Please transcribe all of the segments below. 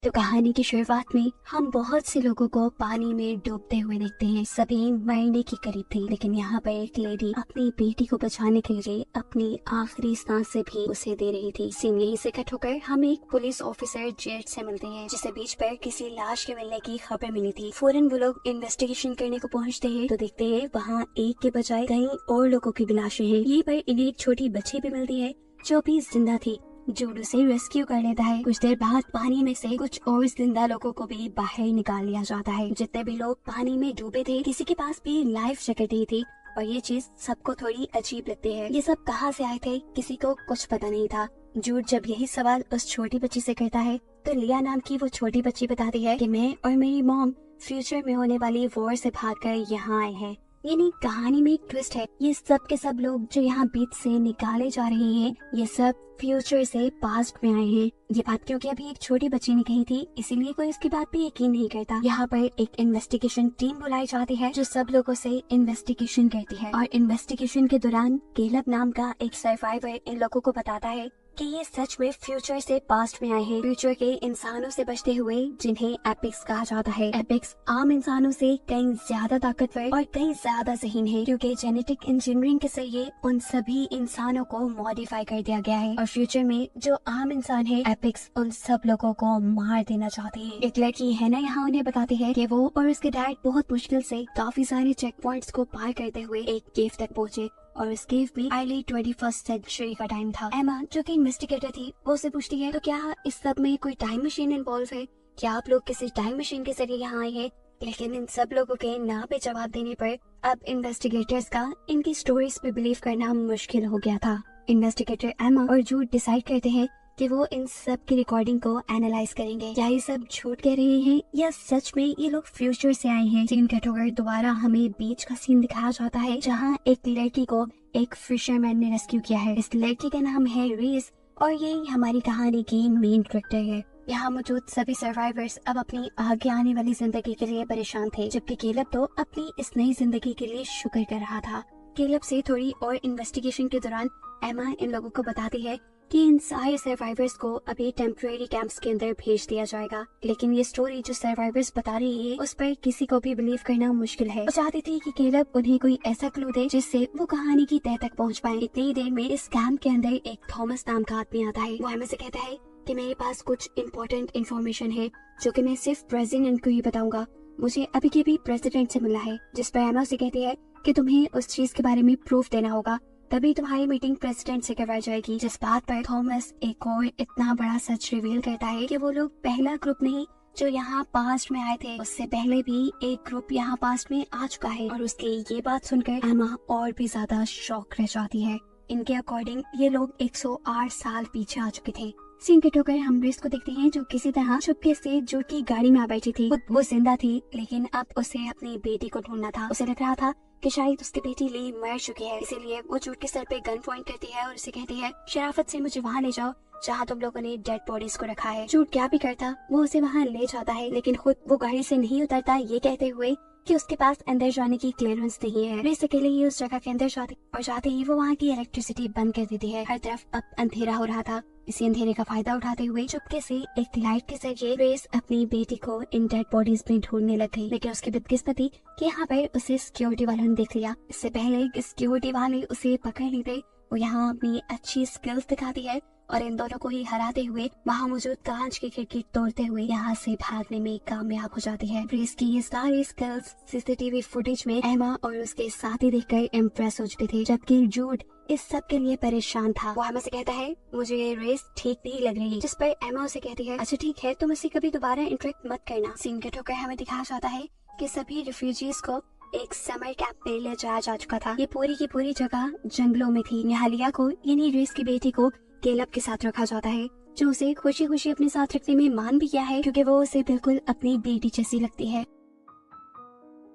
तो कहानी की शुरुआत में हम बहुत से लोगों को पानी में डूबते हुए देखते हैं। सभी मरने के करीब थे, लेकिन यहाँ पर एक लेडी अपनी बेटी को बचाने के लिए अपनी आखिरी सांसें भी उसे दे रही थी। सीन यहीं से कट होकर हम एक पुलिस ऑफिसर जेट से मिलते हैं, जिसे बीच पर किसी लाश के मिलने की खबर मिली थी। फौरन वो लोग इन्वेस्टिगेशन करने को पहुँचते हैं तो देखते हैं वहाँ एक के बजाय कई और लोगों की लाशें हैं। यहीं पर इन्हें एक छोटी बच्ची भी मिलती है जो भी जिंदा थी। जूड उसे रेस्क्यू कर लेता है। कुछ देर बाद पानी में से कुछ और जिंदा लोगों को भी बाहर निकाल लिया जाता है। जितने भी लोग पानी में डूबे थे, किसी के पास भी लाइफ जैकेट नहीं थी और ये चीज सबको थोड़ी अजीब लगती है। ये सब कहाँ से आए थे, किसी को कुछ पता नहीं था। जूड जब यही सवाल उस छोटी बच्ची से करता है तो लिया नाम की वो छोटी बच्ची बताती है कि मैं और मेरी मॉम फ्यूचर में होने वाली वॉर से भागकर यहाँ आए हैं। यानी कहानी में एक ट्विस्ट है। ये सब के सब लोग जो यहाँ बीच से निकाले जा रहे हैं, ये सब फ्यूचर से पास्ट में आए हैं। ये बात क्योंकि अभी एक छोटी बच्ची ने कही थी, इसीलिए कोई इसकी बात पे यकीन नहीं करता। यहाँ पर एक इन्वेस्टिगेशन टीम बुलाई जाती है जो सब लोगों से इन्वेस्टिगेशन करती है और इन्वेस्टिगेशन के दौरान केलब नाम का एक सर्वाइवर इन लोगों को बताता है कि ये सच में फ्यूचर से पास्ट में आए हैं। फ्यूचर के इंसानों से बचते हुए, जिन्हें एपिक्स कहा जाता है। एपिक्स आम इंसानों से कई ज्यादा ताकतवर और कई ज्यादा ज़हीन है, क्योंकि जेनेटिक इंजीनियरिंग के जरिए उन सभी इंसानों को मॉडिफाई कर दिया गया है। और फ्यूचर में जो आम इंसान है, एपिक्स उन सब लोगों को मार देना चाहती है। एक लड़की है ना, यहाँ उन्हें बताती है कि वो और उसके डैड बहुत मुश्किल से काफी सारे चेक पॉइंट्स को पार करते हुए एक केव तक पहुँचे और इस केव में अर्ली 21st सेंचुरी का टाइम था। एमा जो कि इन्वेस्टिगेटर थी, वो उसे पूछती है तो क्या इस सब में कोई टाइम मशीन इन्वॉल्व है, क्या आप लोग किसी टाइम मशीन के जरिए यहाँ आए हैं। लेकिन इन सब लोगों के ना पे जवाब देने पर अब इन्वेस्टिगेटर्स का इनकी स्टोरीज पे बिलीव करना मुश्किल हो गया था। इन्वेस्टिगेटर एमा और जूड डिसाइड करते हैं कि वो इन सब की रिकॉर्डिंग को एनालाइज करेंगे। क्या ये सब झूठ कह रहे हैं या सच में ये लोग फ्यूचर से आए हैं। सीन कट होकर दोबारा हमें बीच का सीन दिखाया जाता है, जहाँ एक लड़की को एक फिशरमैन ने रेस्क्यू किया है। इस लड़की का नाम है रेस और ये हमारी कहानी की मेन कैरेक्टर है। यहाँ मौजूद सभी सर्वाइवर्स अब अपनी आगे आने वाली जिंदगी के लिए परेशान थे, जबकि केलब तो अपनी इस नई जिंदगी के लिए शुक्र कर रहा था। केलब से थोड़ी और इन्वेस्टिगेशन के दौरान एमा इन लोगों को बताती है कि इन सारे सर्वाइवर्स को अभी टेम्परेरी कैंप्स के अंदर भेज दिया जाएगा। लेकिन ये स्टोरी जो सर्वाइवर्स बता रही है, उस पर किसी को भी बिलीव करना मुश्किल है। वो चाहती थी कि केलब उन्हें कोई ऐसा क्लू दे जिससे वो कहानी की तह तक पहुंच पाए। इतनी देर में इस कैंप के अंदर एक थॉमस नाम का आदमी आता है। वो हमें से कहता है कि मेरे पास कुछ इम्पोर्टेंट इन्फॉर्मेशन है जो कि मैं सिर्फ प्रेसिडेंट को ही बताऊंगा। मुझे अभी के भी प्रेसिडेंट से मिला है। जिस पर एमा से कहती है कि तुम्हें उस चीज के बारे में प्रूफ देना होगा, तभी तुम्हारी मीटिंग प्रेसिडेंट से करवाई जाएगी। जिस बात पर थॉमस एक और इतना बड़ा सच रिवील करता है कि वो लोग पहला ग्रुप नहीं जो यहाँ पास्ट में आए थे, उससे पहले भी एक ग्रुप यहाँ पास्ट में आ चुका है। और उसकी ये बात सुनकर एमा और भी ज्यादा शॉक रह जाती है। इनके अकॉर्डिंग ये लोग 108 साल पीछे आ चुके थे। सीन कट होकर हम रेस को देखते हैं, जो किसी तरह चुपके से जूड की गाड़ी में आ बैठी थी। वो जिंदा थी, लेकिन अब उसे अपनी बेटी को ढूंढना था। उसे लग रहा था कि शायद उसकी बेटी ली मर चुकी है, इसीलिए वो जूड के सर पे गन पॉइंट करती है और उसे कहती है शराफत से मुझे वहाँ ले जाओ जहाँ तुम लोगों ने डेड बॉडीज को रखा है। जूड क्या भी करता, वो उसे वहाँ ले जाता है, लेकिन खुद वो गाड़ी से नहीं उतरता, ये कहते हुए कि उसके पास अंदर जाने की क्लियरेंस नहीं है। रेस अकेले ही उस जगह के अंदर जाती और जाते ही वो वहाँ की इलेक्ट्रिसिटी बंद कर देती है। हर तरफ अब अंधेरा हो रहा था। इसी अंधेरे का फायदा उठाते हुए चुपके से एक लाइट के जरिए रेस अपनी बेटी को इन डेड बॉडीज में ढूंढने लग गई। लेकिन उसकी बदकिस्मती कि यहाँ पर उसे सिक्योरिटी वालों ने देख लिया। इससे पहले कि सिक्योरिटी वाले उसे पकड़ नहीं दे, वो यहाँ अपनी अच्छी स्किल्स दिखाती है और इन दोनों को ही हराते हुए वहाँ मौजूद कांच की खिड़की तोड़ते हुए यहाँ से भागने में कामयाब हो जाती है। रेस की ये सारी स्किल्स सीसीटीवी फुटेज में एमा और उसके साथी देखकर इम्प्रेस हो चुके थे, जबकि जूड इस सब के लिए परेशान था। वो हमें से कहता है मुझे ये रेस ठीक नहीं लग रही, जिस पर एमा उसे कहती है अच्छा ठीक है, तुम इसे कभी दोबारा इंटरेक्ट मत करना। सीन कट होकर हमें दिखाया जाता है कि सभी रिफ्यूजीज को एक समर कैंप में ले जाया जा चुका था। ये पूरी की पूरी जगह जंगलों में थी। यहाँ लिया को यानी रेस की बेटी को केलब के साथ रखा जाता है, जो उसे खुशी खुशी अपने साथ रखने में मान भी गया है, क्योंकि वो उसे बिल्कुल अपनी बेटी जैसी लगती है।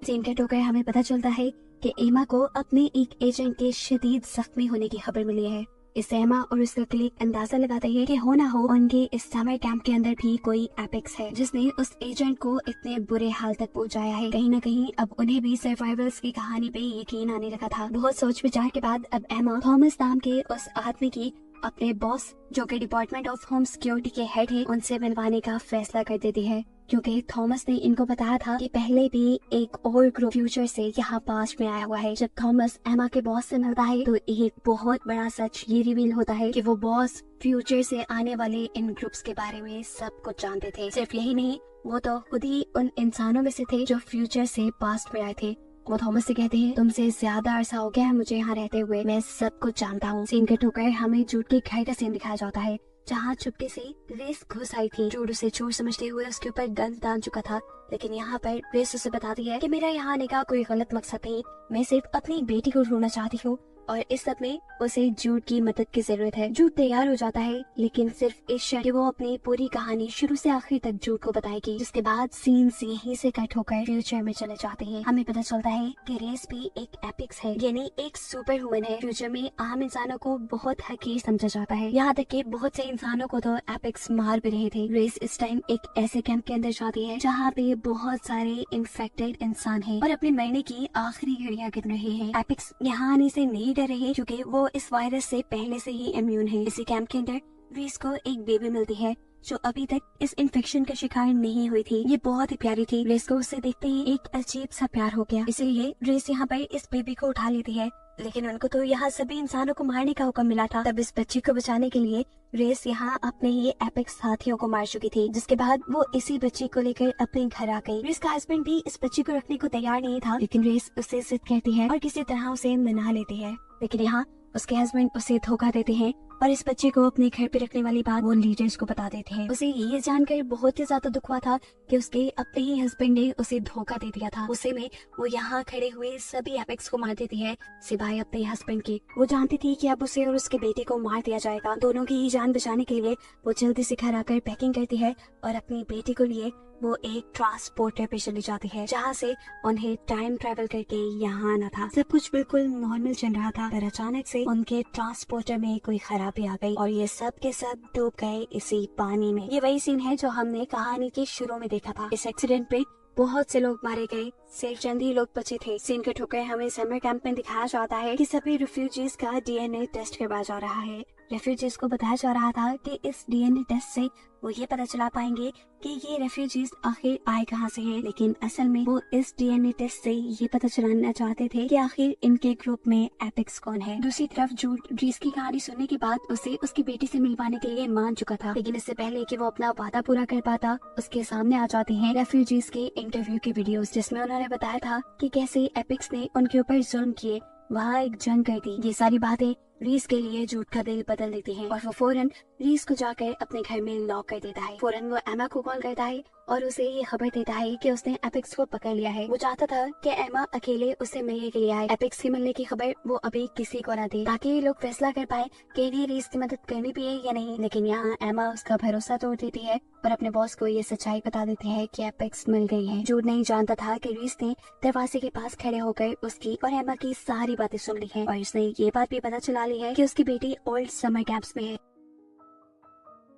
सीन कट होकर हमें पता चलता है कि एमा को अपने एक एजेंट के शदीद जख्मी होने की खबर मिली है। इससे एमा और उसका कलीग अंदाजा लगाते हैं कि हो ना हो उनके इस समर कैंप के अंदर भी कोई एपिक्स है जिसने उस एजेंट को इतने बुरे हाल तक पहुंचाया है। कहीं न कहीं अब उन्हें भी सर्वाइवल्स की कहानी पे यकीन आने लगा था। बहुत सोच विचार के बाद अब एमा थॉमस नाम के उस आदमी की अपने बॉस जो कि डिपार्टमेंट ऑफ होम सिक्योरिटी के हेड है उनसे मिलवाने का फैसला कर देती है, क्योंकि थॉमस ने इनको बताया था कि पहले भी एक और ग्रुप फ्यूचर से यहाँ पास में आया हुआ है। जब थॉमस एमा के बॉस से मिलता है तो एक बहुत बड़ा सच ये रिवील होता है कि वो बॉस फ्यूचर से आने वाले इन ग्रुप्स के बारे में सब कुछ जानते थे। सिर्फ यही नहीं, वो तो खुद ही उन इंसानों में से थे जो फ्यूचर से पास्ट में आए थे। वो थॉमस से कहते हैं, तुमसे ज्यादा अरसा हो गया है मुझे यहाँ रहते हुए, मैं सब कुछ जानता हूँ। सीन कट होकर हमें जूड के घर का सीन दिखाया जाता है, जहाँ चुपके से रेस घुस आई थी। जूड उसे चोर समझते हुए उसके ऊपर गन तान चुका था, लेकिन यहाँ पर रेस उसे बताती है कि मेरा यहाँ आने का कोई गलत मकसद नहीं, मैं सिर्फ अपनी बेटी को ढूंढना चाहती हूँ और इस सब में उसे जूड की मदद की जरूरत है। जूड तैयार हो जाता है, लेकिन सिर्फ इस शर्त कि वो अपनी पूरी कहानी शुरू से आखिर तक जूड को बताएगी। जिसके बाद सीन्स यहीं से कट होकर फ्यूचर में चले जाते हैं। हमें पता चलता है कि रेस भी एक एपिक्स है, यानी एक सुपर ह्यूमन है। फ्यूचर में आम इंसानों को बहुत हकीर समझा जाता है, यहाँ तक कि बहुत से इंसानों को तो एपिक्स मार भी रहे थे। रेस इस टाइम एक ऐसे कैंप के अंदर जाती है जहाँ पे बहुत सारे इन्फेक्टेड इंसान है और अपने मरने की आखिरी घड़ियां गिन रहे हैं। एपिक्स यहाँ आने से नहीं डर रहे, क्योंकि वो इस वायरस से पहले से ही इम्यून है। इसी कैंप के अंदर रेस को एक बेबी मिलती है जो अभी तक इस इन्फेक्शन का शिकार नहीं हुई थी। ये बहुत ही प्यारी थी। रेस को उससे देखते ही एक अजीब सा प्यार हो गया, इसलिए रेस यहाँ पर इस बेबी को उठा लेती है। लेकिन उनको तो यहाँ सभी इंसानों को मारने का हुक्म मिला था। तब इस बच्ची को बचाने के लिए रेस यहाँ अपने ही एपिक्स साथियों को मार चुकी थी, जिसके बाद वो इसी बच्ची को लेकर अपने घर आ गई। रेस का हस्बैंड भी इस बच्ची को रखने को तैयार नहीं था, लेकिन रेस उसे जिद कहती है और किसी तरह उसे मना लेती है। लेकिन यहाँ उसके हस्बैंड उसे धोखा देते हैं और इस बच्चे को अपने घर पे रखने वाली बात वो लीडर्स को बता देते हैं। उसे ये जानकर बहुत ही ज्यादा दुख हुआ था कि उसके अपने ही हस्बैंड ने उसे धोखा दे दिया था। उसे में वो यहाँ खड़े हुए सभी एपिक्स को मार देती है सिवाय अपने हस्बैंड के। वो जानती थी कि अब उसे और उसके बेटे को मार दिया जाएगा। दोनों की ही जान बचाने के लिए वो जल्दी से घर आकर पैकिंग करती है और अपनी बेटी को लिए वो एक ट्रांसपोर्टर पे चली जाती है, जहाँ से उन्हें टाइम ट्रेवल करके यहाँ आना था। सब कुछ बिल्कुल नॉर्मल चल रहा था, पर अचानक से उनके ट्रांसपोर्टर में कोई खराबी आ गई और ये सब के सब डूब गए इसी पानी में। ये वही सीन है जो हमने कहानी के शुरू में देखा था। इस एक्सीडेंट पे बहुत से लोग मारे गए, सिर्फ चंद ही लोग बचे थे। सीन कट होकर हमें समर कैंप में दिखाया जाता है कि सभी रिफ्यूजीज का डीएनए टेस्ट करवाया जा रहा है। रेफ्यूजीज को बताया जा रहा था कि इस डीएनए टेस्ट से वो ये पता चला पाएंगे कि ये रेफ्यूजीज आखिर आए कहाँ से हैं। लेकिन असल में वो इस डीएनए टेस्ट से ये पता चलाना चाहते थे कि आखिर इनके ग्रुप में एपिक्स कौन है। दूसरी तरफ जूड रीस की कहानी सुनने के बाद उसे उसकी बेटी से मिलवाने के लिए मान चुका था, लेकिन इससे पहले कि वो अपना वादा पूरा कर पाता, उसके सामने आ जाते हैं रेफ्यूजीज के इंटरव्यू के वीडियोस, जिसमें उन्होंने बताया था कि कैसे एपिक्स ने उनके ऊपर जुल्म किए, वहाँ एक जंग कर दी। ये सारी बातें रीस के लिए जूड का दिल बदल देती हैं और वो फौरन रीस को जाकर अपने घर में लॉक कर देता है। फौरन वो एमा को कॉल करता है और उसे ये खबर देता है कि उसने एपिक्स को पकड़ लिया है। वो चाहता था कि एमा अकेले उससे मिलने के लिए आए। एपिक्स के मिलने की खबर वो अभी किसी को न दे, ताकि ये लोग फैसला कर पाए कि इन्हें रीस की मदद करनी भी है या नहीं। लेकिन यहाँ एमा उसका भरोसा तोड़ देती है और अपने बॉस को ये सच्चाई बता देते हैं कि एपिक्स मिल गई है। जूड नहीं जानता था कि रीस ने दरवाजे के पास खड़े होकर उसकी और एमा की सारी बातें सुन ली है और उसने ये बात भी पता चला ली है कि उसकी बेटी ओल्ड समर कैंप्स में है।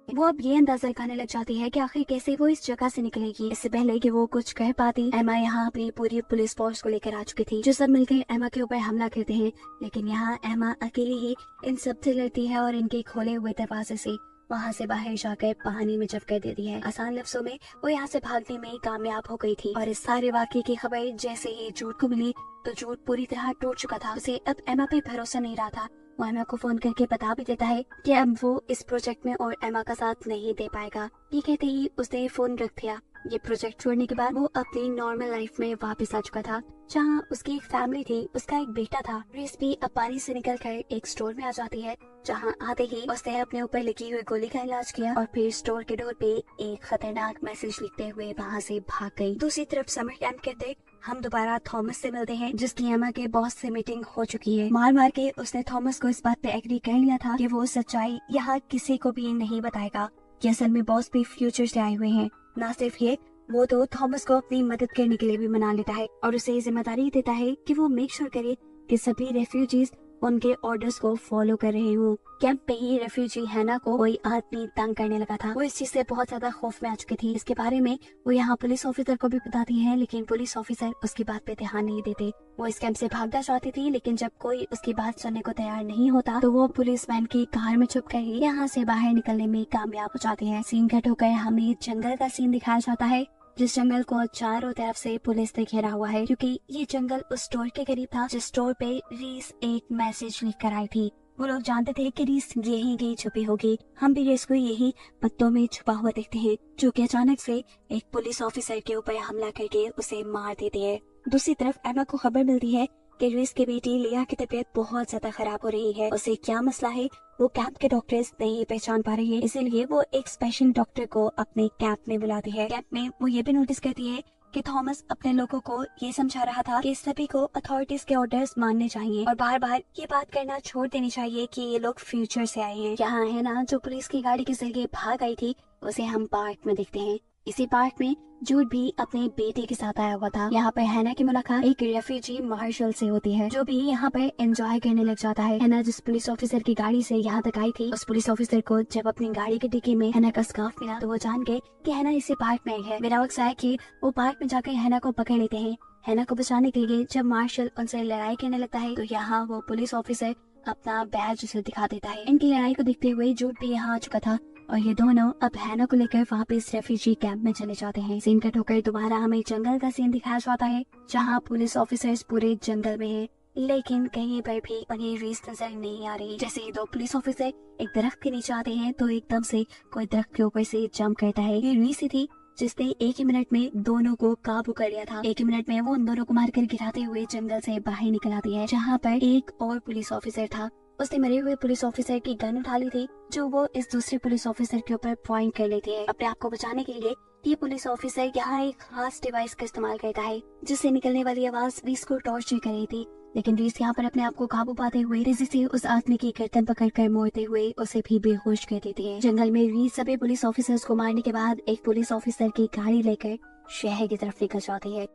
वो अब ये अंदाजा लगाने लग जाती है कि आखिर कैसे वो इस जगह से निकलेगी। इससे पहले कि वो कुछ कह पाती, एमा यहाँ अपनी पूरी पुलिस फोर्स को लेकर आ चुकी थी, जो सब मिलकर एमा के ऊपर हमला करते हैं। लेकिन यहाँ एमा अकेली ही इन सब से लड़ती है और इनके खोले हुए दरवाजे से वहाँ से बाहर जाकर पानी में जब कर देती है। आसान लफ्जों में वो यहाँ से भागने में कामयाब हो गई थी। और इस सारे वाकये की खबर जैसे ही जूड को मिली तो जूड पूरी तरह टूट चुका था। उसे अब एमा पे भरोसा नहीं रहा था। वो एमा को फोन करके बता भी देता है कि अब वो इस प्रोजेक्ट में और एमा का साथ नहीं दे पाएगा। ये कहते ही उसने फोन रख दिया। ये प्रोजेक्ट छोड़ने के बाद वो अपनी नॉर्मल लाइफ में वापस आ चुका था, जहाँ उसकी एक फैमिली थी, उसका एक बेटा था। रेस भी अब पानी से निकल कर एक स्टोर में आ जाती है, जहाँ आते ही उसने अपने ऊपर लगी हुई गोली का इलाज किया और फिर स्टोर के डोर पे एक खतरनाक मैसेज लिखते हुए वहाँ से भाग गई। दूसरी तरफ समर कैंप के अंदर हम दोबारा थॉमस से मिलते हैं, जिसकी एमा के बॉस से मीटिंग हो चुकी है। मार मार के उसने थॉमस को इस बात पे एग्री कर लिया था कि वो सच्चाई यहाँ किसी को भी नहीं बताएगा कि असल में बॉस भी फ्यूचर से आए हुए हैं। ना सिर्फ ये, वो तो थॉमस को अपनी मदद करने के लिए भी मना लेता है और उसे जिम्मेदारी देता है कि वो मेक श्योर करे कि सभी रेफ्यूजीज उनके ऑर्डर्स को फॉलो कर रही हूँ। कैंप पे ही रेफ्यूजी हैना को कोई आदमी तंग करने लगा था। वो इस चीज से बहुत ज्यादा खौफ में आ चुकी थी। इसके बारे में वो यहाँ पुलिस ऑफिसर को भी बताती है, लेकिन पुलिस ऑफिसर उसकी बात पे ध्यान नहीं देते। वो इस कैंप से भागना चाहती थी, लेकिन जब कोई उसकी बात सुनने को तैयार नहीं होता तो वो पुलिसमैन की कार में छुप कर ही यहाँ से बाहर निकलने में कामयाब हो जाती है। सीन कट होकर हमें जंगल का सीन दिखाया जाता है, जिस जंगल को चारों तरफ से पुलिस ने घेरा हुआ है, क्योंकि ये जंगल उस स्टोर के करीब था जिस स्टोर पे रीस एक मैसेज लिख कर आई थी। वो लोग जानते थे कि रीस यहीं कहीं छुपी होगी। हम भी रीस को यही पत्तों में छुपा हुआ देखते हैं, जो कि अचानक से एक पुलिस ऑफिसर के ऊपर हमला करके उसे मार देती है। दूसरी तरफ एमा को खबर मिलती है कि रीस की बेटी लिया की तबीयत बहुत ज्यादा खराब हो रही है। उसे क्या मसला है वो कैंप के डॉक्टर्स नहीं पहचान पा रही है, इसीलिए वो एक स्पेशल डॉक्टर को अपने कैंप में बुलाती है। कैंप में वो ये भी नोटिस करती है कि थॉमस अपने लोगों को ये समझा रहा था कि सभी को अथॉरिटीज के ऑर्डर्स मानने चाहिए और बार बार ये बात करना छोड़ देनी चाहिए कि ये लोग फ्यूचर से आए हैं। यहाँ है ना, जो पुलिस की गाड़ी के जरिए भाग आई थी उसे हम पार्क में देखते हैं। इसी पार्क में जूड भी अपने बेटे के साथ आया हुआ था। यहाँ पर हैना की मुलाकात एक रेफ्यूजी मार्शल से होती है, जो भी यहाँ पर एंजॉय करने लग जाता है। हैना जिस पुलिस ऑफिसर की गाड़ी से यहाँ तक आई थी, उस पुलिस ऑफिसर को जब अपनी गाड़ी के डिक्की में हैना का स्कार्फ मिला तो वो जान गए कि हैना इसी पार्क में आई है। मेरा वक्त है कि वो पार्क में जाकर हैना को पकड़ लेते हैं। हैना को बचाने के लिए जब मार्शल उनसे लड़ाई करने लगता है तो यहाँ वो पुलिस ऑफिसर अपना बैज उसे दिखा देता है। इनकी लड़ाई को देखते हुए जूड भी यहाँ आ चुका था और ये दोनों अब हैना को लेकर वापस रेफ्यूजी कैंप में चले जाते हैं। सीन कट होकर दोबारा हमें जंगल का सीन दिखाया जाता है, जहाँ पुलिस ऑफिसर्स पूरे जंगल में हैं, लेकिन कहीं पर भी उन्हें रीस नजर नहीं आ रही। जैसे ही दो पुलिस ऑफिसर एक दरख्त के नीचे आते हैं तो एकदम से कोई दरख्त के ऊपर से जंप करता है। ये रीस ही थी जिसने एक ही मिनट में दोनों को काबू कर लिया था। एक ही मिनट में वो उन दोनों को मारकर गिराते हुए जंगल से बाहर निकल आती है, जहाँ पर एक और पुलिस ऑफिसर था। उसने मरे हुए पुलिस ऑफिसर की गन उठा ली थी, जो वो इस दूसरे पुलिस ऑफिसर के ऊपर पॉइंट कर लेती है। अपने आप को बचाने के लिए ये पुलिस ऑफिसर यहाँ एक खास डिवाइस का इस्तेमाल करता है, जिससे निकलने वाली आवाज रीस को टॉर्चर कर रही थी। लेकिन रीस यहाँ पर अपने आप को काबू पाते हुए तेजी से उस आदमी की गर्दन पकड़कर मोड़ते हुए उसे भी बेहोश कर देती है। जंगल में रीस सभी पुलिस ऑफिसर्स को मारने के बाद एक पुलिस ऑफिसर की गाड़ी लेकर शहर की तरफ निकल जाती है।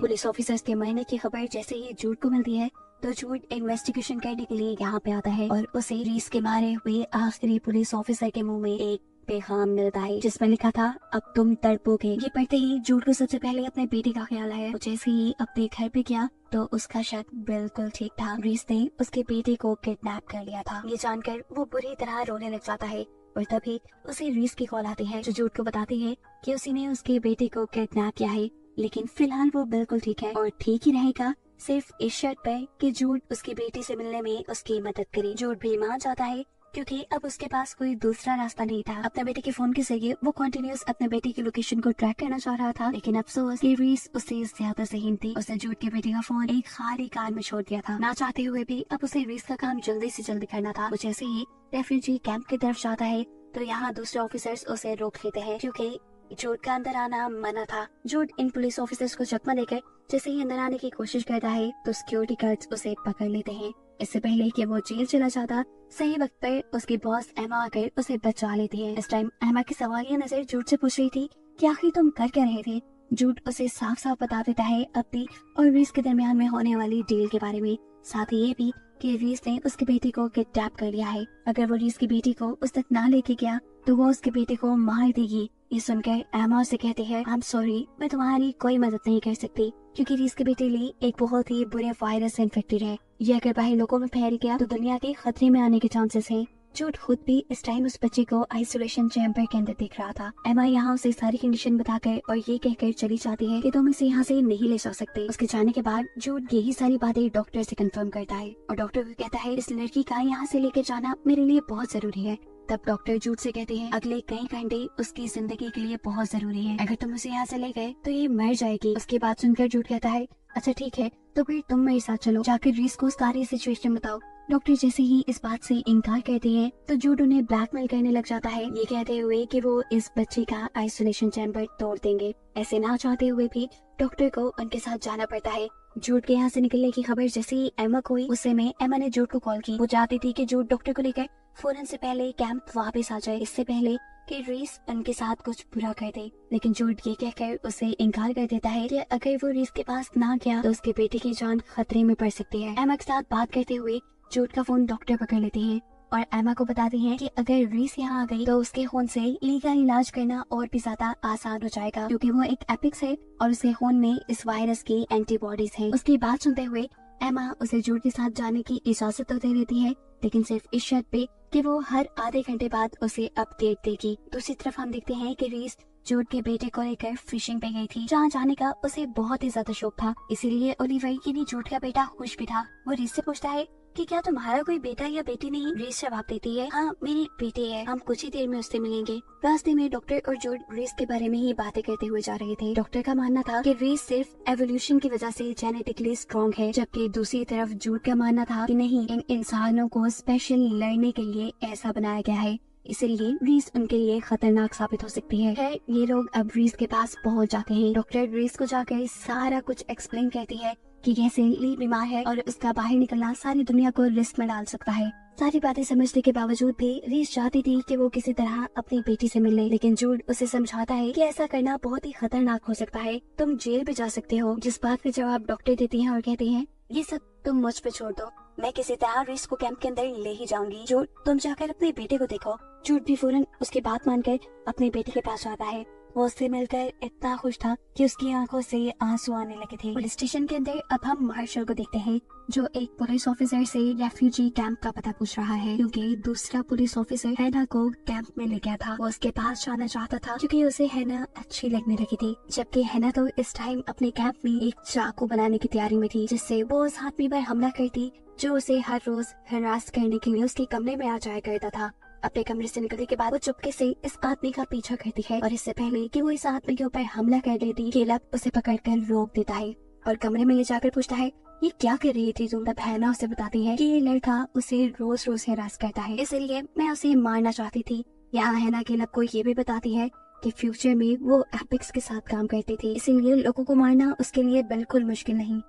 पुलिस ऑफिसर्स के मरने की खबर जैसे ही जूड को मिलती है तो जूड इन्वेस्टिगेशन करने के लिए यहाँ पे आता है और उसे रीस के मारे हुए आखिरी पुलिस ऑफिसर के मुंह में एक पैगाम मिलता है, जिसमें लिखा था अब तुम तड़पोगे। ये पढ़ते ही जूड को सबसे पहले अपने बेटे का ख्याल आया। जैसे ही अपने घर पे गया तो उसका शक बिल्कुल ठीक था, रीस ने उसके बेटे को किडनैप कर लिया था। ये जानकर वो बुरी तरह रोने लग जाता है और तभी उसे रीस की कॉल आती है, जो जूड को बताती है कि उसी ने उसके बेटे को किडनैप किया है, लेकिन फिलहाल वो बिल्कुल ठीक है और ठीक ही रहेगा सिर्फ इस शर्त पर कि जूड उसकी बेटी से मिलने में उसकी मदद करे। जूड भी मान जाता है क्योंकि अब उसके पास कोई दूसरा रास्ता नहीं था। अपने बेटे के फोन के जरिए वो कंटिन्यूअस अपने बेटे की लोकेशन को ट्रैक करना चाह रहा था, लेकिन अफसोस कि रीस उससे ज्यादा ज़हीन थी। उसने जूड के बेटे का फोन एक खाली कार में छोड़ दिया था। ना चाहते हुए भी अब उसे रीस का काम जल्दी से जल्दी करना था। वो जैसे ही रेफ्यूजी कैंप की तरफ जाता है तो यहाँ दूसरे ऑफिसर्स उसे रोक लेते हैं, क्योंकि जूड का अंदर आना मना था। जूड इन पुलिस ऑफिसर्स को चकमा देकर जैसे ही अंदर आने की कोशिश करता है तो सिक्योरिटी गार्ड्स उसे पकड़ लेते हैं। इससे पहले कि वो जेल चला जाता, सही वक्त पर उसकी बॉस एमा आकर उसे बचा लेती है। इस टाइम एमा की सवालिया नजर जूड से पूछ रही थी कि आखिर तुम कर क्या रहे थे। जूड उसे साफ साफ बता देता है अपनी और रीस के दरमियान में होने वाली डील के बारे में, साथ ही ये भी कि रीस ने उसके बेटे को किडनैप कर लिया है। अगर वो रीस की बेटी को उस तक ना लेके गया तो वो उसके बेटे को मार देगी। ये सुनकर एमा उसे कहती है आई एम सॉरी, मैं तुम्हारी कोई मदद नहीं कर सकती, क्योंकि रीस के बेटे ली एक बहुत ही बुरे वायरस से इन्फेक्टेड है। ये अगर बाहर लोगों में फैल गया तो दुनिया के खतरे में आने के चांसेस हैं। जूड खुद भी इस टाइम उस बच्चे को आइसोलेशन चैम्बर के अंदर देख रहा था। एमा यहाँ उसे सारी कंडीशन बताकर और ये कहकर चली जाती है कि तुम इसे यहाँ से नहीं ले जा सकते। उसके जाने के बाद जूड यही सारी बातें डॉक्टर से कंफर्म करता है और डॉक्टर को कहता है इस लड़की का यहाँ से लेकर जाना मेरे लिए बहुत जरूरी है। तब डॉक्टर जूड से कहते हैं अगले कई घंटे उसकी जिंदगी के लिए बहुत जरूरी है, अगर तुम उसे यहाँ से ले गए तो ये मर जाएगी। उसके बाद सुनकर जूड कहता है अच्छा ठीक है, तो फिर तुम मेरे साथ चलो, जाकर रीस को सारी सिचुएशन बताओ। डॉक्टर जैसे ही इस बात से इनकार करते हैं तो जूड उन्हें ब्लैकमेल करने लग जाता है, ये कहते हुए कि वो इस बच्चे का आइसोलेशन चैम्बर तोड़ देंगे। ऐसे ना चाहते हुए भी डॉक्टर को उनके साथ जाना पड़ता है। जूड के यहाँ से निकलने की खबर जैसे ही एमा को हुई, उस समय एमा ने जूड को कॉल की। वो चाहती थी कि जूड डॉक्टर को लेकर फौरन से पहले कैंप वापस आ जाए, इससे पहले कि रीस उनके साथ कुछ बुरा कर दे, लेकिन जूड ये कहकर उसे इनकार कर देता है कि अगर वो रीस के पास ना गया तो उसके बेटे की जान खतरे में पड़ सकती है। एमा के साथ बात करते हुए जूड का फोन डॉक्टर पकड़ लेते हैं और एमा को बताते हैं कि अगर रीस यहाँ आ गई तो उसके खून से लीगल इलाज करना और भी ज्यादा आसान हो जाएगा, क्योंकि वो एक एपिक्स है और उसके खून में इस वायरस की एंटीबॉडीज हैं। उसकी बात सुनते हुए एमा उसे जूड के साथ जाने की इजाजत तो दे देती है, लेकिन सिर्फ इस शर्त पे कि वो हर आधे घंटे बाद उसे अपडेट देगी। दूसरी तरफ हम देखते हैं कि रीस जूड के बेटे को लेकर फिशिंग पे गई थी, जहाँ जाने का उसे बहुत ही ज्यादा शौक था। इसीलिए ओलिवर यानी जूड का बेटा खुश भी था। वो रीस से पूछता है कि क्या तुम्हारा कोई बेटा या बेटी नहीं? रीस जवाब देती है, हाँ मेरी बेटी है, हम कुछ ही देर में उससे मिलेंगे। रास्ते में डॉक्टर और जूड रीस के बारे में ही बातें करते हुए जा रहे थे। डॉक्टर का मानना था कि रीस सिर्फ एवोल्यूशन की वजह से जेनेटिकली स्ट्रॉन्ग है, जबकि दूसरी तरफ जूड का मानना था कि नहीं, इन इंसानों को स्पेशल लड़ने के लिए ऐसा बनाया गया है, इसलिए रीस उनके लिए खतरनाक साबित हो सकती है। ये लोग अब रीस के पास पहुंच जाते हैं। डॉक्टर रीस को जाकर सारा कुछ एक्सप्लेन करती है कि कैसे ली बीमार है और उसका बाहर निकलना सारी दुनिया को रिस्क में डाल सकता है। सारी बातें समझने के बावजूद भी रीस चाहती थी कि वो किसी तरह अपनी बेटी से मिले, लेकिन जूड उसे समझाता है कि ऐसा करना बहुत ही खतरनाक हो सकता है, तुम जेल भी जा सकते हो। जिस बात का जवाब डॉक्टर देती हैं और कहते हैं ये सब तुम मुझ पे छोड़ दो, मैं किसी तरह रीस को कैंप के अंदर ले ही जाऊंगी। जूड तुम जाकर अपने बेटे को देखो। जूड भी फौरन उसकी बात मानकर अपने बेटे के पास जाता है। वो उससे मिलकर इतना खुश था कि उसकी आंखों से आंसू आने लगे थे। पुलिस स्टेशन के अंदर अब हम मार्शल को देखते हैं, जो एक पुलिस ऑफिसर से रेफ्यूजी कैंप का पता पूछ रहा है, क्योंकि दूसरा पुलिस ऑफिसर हैना को कैंप में ले गया था। वो उसके पास जाना चाहता था क्योंकि उसे हैना अच्छी लगने लगी थी, जबकि हैना तो इस टाइम अपने कैंप में एक चाकू बनाने की तैयारी में थी, जिससे वो उस आदमी पर हमला करती जो उसे हर रोज हरास करने के लिए उसके कमरे में आ जाया करता था। अपने कमरे से निकलने के बाद वो चुपके से इस आदमी का पीछा करती है और इससे पहले कि वो इस आदमी के ऊपर हमला कर देती, केलब उसे पकड़कर रोक देता है और कमरे में ले जाकर पूछता है ये क्या कर रही थी तुम? तब हैना उसे बताती है कि ये लड़का उसे रोज रोज हरास करता है, इसलिए मैं उसे मारना चाहती थी। यहाँ हैना केलब को ये भी बताती है कि फ्यूचर में वो एपिक्स के साथ काम करती थी, इसीलिए लोगों को मारना उसके लिए बिल्कुल मुश्किल नहीं।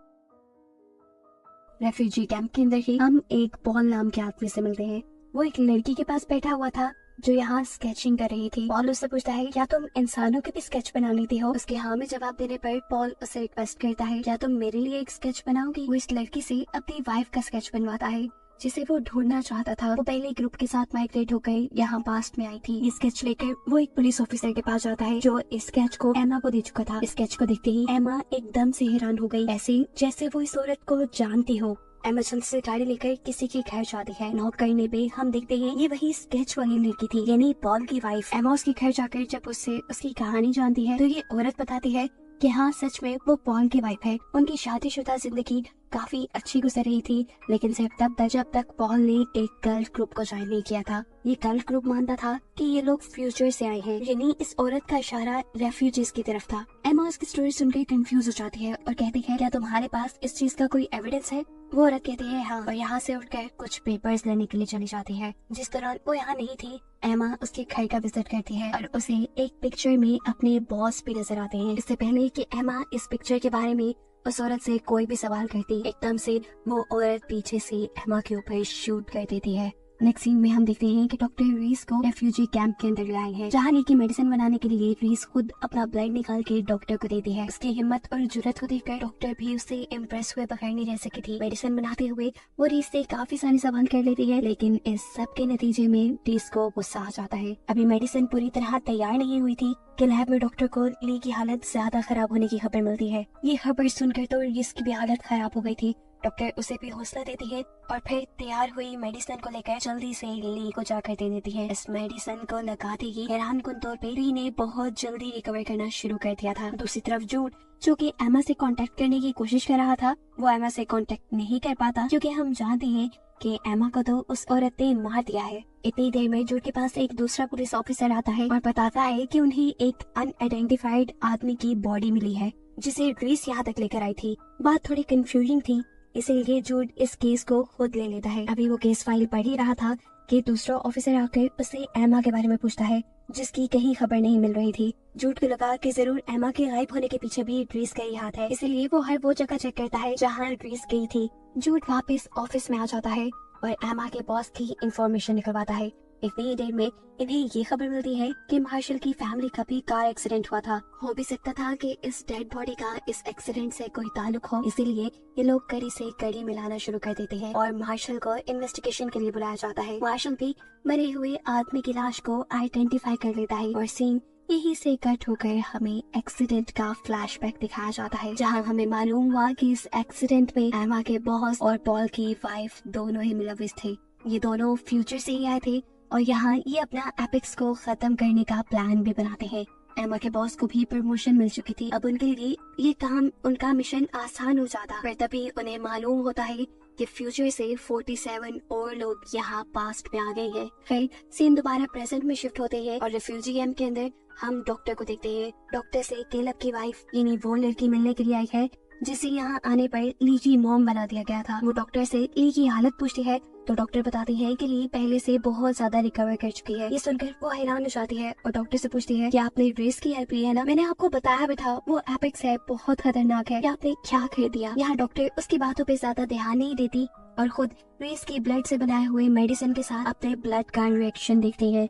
रेफ्यूजी कैंप के अंदर ही हम एक पॉल नाम के आदमी से मिलते हैं। वो एक लड़की के पास बैठा हुआ था जो यहाँ स्केचिंग कर रही थी। पॉल उससे पूछता है क्या तुम इंसानों के भी स्केच बना लेती हो? उसके हाँ में जवाब देने पर पॉल उसे रिक्वेस्ट करता है क्या तुम मेरे लिए एक स्केच बनाओगी? वो इस लड़की से अपनी वाइफ का स्केच बनवाता है जिसे वो ढूंढना चाहता था। वो पहले ग्रुप के साथ माइग्रेट होकर यहाँ पास्ट में आई थी। ये स्केच लेकर वो एक पुलिस ऑफिसर के पास जाता है जो इस स्केच को एमा को दे चुका था। स्केच को देखते ही एमा एकदम से हैरान हो गई, ऐसे जैसे वो इस औरत को जानती हो। एमा जल्दी से गाड़ी लेकर किसी के घर जाती है। नॉक करने पे हम देखते हैं ये वही स्केच वाली लड़की थी, यानी पॉल की वाइफ। एमा उसके घर जाकर जब उससे उसकी कहानी जानती है तो ये औरत बताती है कि हाँ सच में वो पॉल की वाइफ है। उनकी शादीशुदा जिंदगी काफी अच्छी गुजर रही थी, लेकिन सिर्फ तब तक जब तक पॉल ने एक गर्ल ग्रुप को ज्वाइन नहीं किया था। ये गर्ल ग्रुप मानता था कि ये लोग फ्यूचर से आए हैं, यानी इस औरत का इशारा रेफ्यूजीज की तरफ था। एमा उसकी स्टोरी सुनकर कंफ्यूज हो जाती है और कहती है क्या तुम्हारे पास इस चीज का कोई एविडेंस है? वो औरत कहती है हाँ, और यहाँ से उठकर कुछ पेपर्स लेने के लिए चली जाती है। जिस दौरान वो यहाँ नहीं थी, एमा उसके घर का विजिट करती है और उसे एक पिक्चर में अपने बॉस भी नजर आते हैं। इससे पहले कि एमा इस पिक्चर के बारे में उस औरत से कोई भी सवाल करती, एकदम से वो औरत पीछे से एमा के ऊपर शूट कर देती है। नेक्स्ट सीन में हम देखते हैं कि डॉक्टर रीस को रेफ्यूजी कैंप के अंदर ले आए हैं, जहाँ की मेडिसिन बनाने के लिए रीस खुद अपना ब्लड निकाल के डॉक्टर को देती है। उसकी हिम्मत और जुर्रत को देखकर डॉक्टर भी उससे इम्प्रेस हुए बगैर नहीं रह सकी थी। मेडिसिन बनाते हुए वो रीस से काफी सारे सवाल कर लेती है, लेकिन इस सब के नतीजे में रीस को गुस्सा आ जाता है। अभी मेडिसिन पूरी तरह तैयार नहीं हुई थी कि लैब में डॉक्टर को ली की हालत ज्यादा खराब होने की खबर मिलती है। ये खबर सुनकर तो रीस की भी हालत खराब हो गई थी। डॉक्टर उसे भी हौसला देती है और फिर तैयार हुई मेडिसिन को लेकर जल्दी से ली को जाकर दे देती है। इस मेडिसिन को लगाते ही हैरानकुन तौर पे ली ने बहुत जल्दी रिकवर करना शुरू कर दिया था। दूसरी तरफ जूड जो कि एमा से कांटेक्ट करने की कोशिश कर रहा था, वो एमा से कांटेक्ट नहीं कर पाता क्योंकि हम जानते हैं कि एमा को तो उस औरत ने मार दिया है। इतनी देर में जूड के पास एक दूसरा पुलिस ऑफिसर आता है और बताता है कि उन्हें एक अनआइडेंटिफाइड आदमी की बॉडी मिली है जिसे रीस यहाँ तक लेकर आई थी। बात थोड़ी कंफ्यूजिंग थी, इसीलिए जूड इस केस को खुद ले लेता है। अभी वो केस फाइल पढ़ ही रहा था कि दूसरा ऑफिसर आकर उसे एमा के बारे में पूछता है जिसकी कहीं खबर नहीं मिल रही थी। जूड को लगा कि जरूर एमा के गायब होने के पीछे भी रीस का ही हाथ है, इसलिए वो हर वो जगह चेक करता है जहाँ रीस गई थी। जूड वापस ऑफिस में आ जाता है और एमा के बॉस की इंफॉर्मेशन निकलवाता है। इतनी देर में इन्हें ये खबर मिलती है कि मार्शल की फैमिली का भी कार एक्सीडेंट हुआ था। हो भी सकता था कि इस डेड बॉडी का इस एक्सीडेंट से कोई ताल्लुक हो, इसीलिए ये लोग कड़ी से कड़ी मिलाना शुरू कर देते हैं और मार्शल को इन्वेस्टिगेशन के लिए बुलाया जाता है। मार्शल भी मरे हुए आदमी की लाश को आइडेंटिफाई कर लेता है और सीन यही से कट होकर हमें एक्सीडेंट का फ्लैशबैक दिखाया जाता है, जहां हमें मालूम हुआ कि इस एक्सीडेंट में एमा के बॉस और पॉल की वाइफ दोनों ही मुलविस थे। ये दोनों फ्यूचर से ही आए थे और यहाँ ये अपना एपिक्स को खत्म करने का प्लान भी बनाते हैं। एमा के बॉस को भी प्रमोशन मिल चुकी थी, अब उनके लिए ये काम, उनका मिशन आसान हो जाता। पर तभी उन्हें मालूम होता है कि फ्यूचर से 47 और लोग यहाँ पास्ट में आ गए हैं। फिर सीन दोबारा प्रेजेंट में शिफ्ट होते हैं और रेफ्यूजी कैंप के अंदर हम डॉक्टर को देखते हैं। डॉक्टर से केलब की वाइफ यानी वो लड़की मिलने के लिए आई है जिसे यहाँ आने पर ली की मॉम बना दिया गया था। वो डॉक्टर से ली की हालत पूछती है तो डॉक्टर बताती है कि ली पहले से बहुत ज्यादा रिकवर कर चुकी है। ये सुनकर वो हैरान हो जाती है और डॉक्टर से पूछती है कि आपने रेस की हेल्प ली है ना? मैंने आपको बताया भी था वो एपिक्स है, बहुत खतरनाक है, आपने क्या कर दिया? यहाँ डॉक्टर उसकी बातों पे ज्यादा ध्यान नहीं देती और खुद रेस की ब्लड से बनाए हुए मेडिसिन के साथ अपने ब्लड का रिएक्शन देखती है।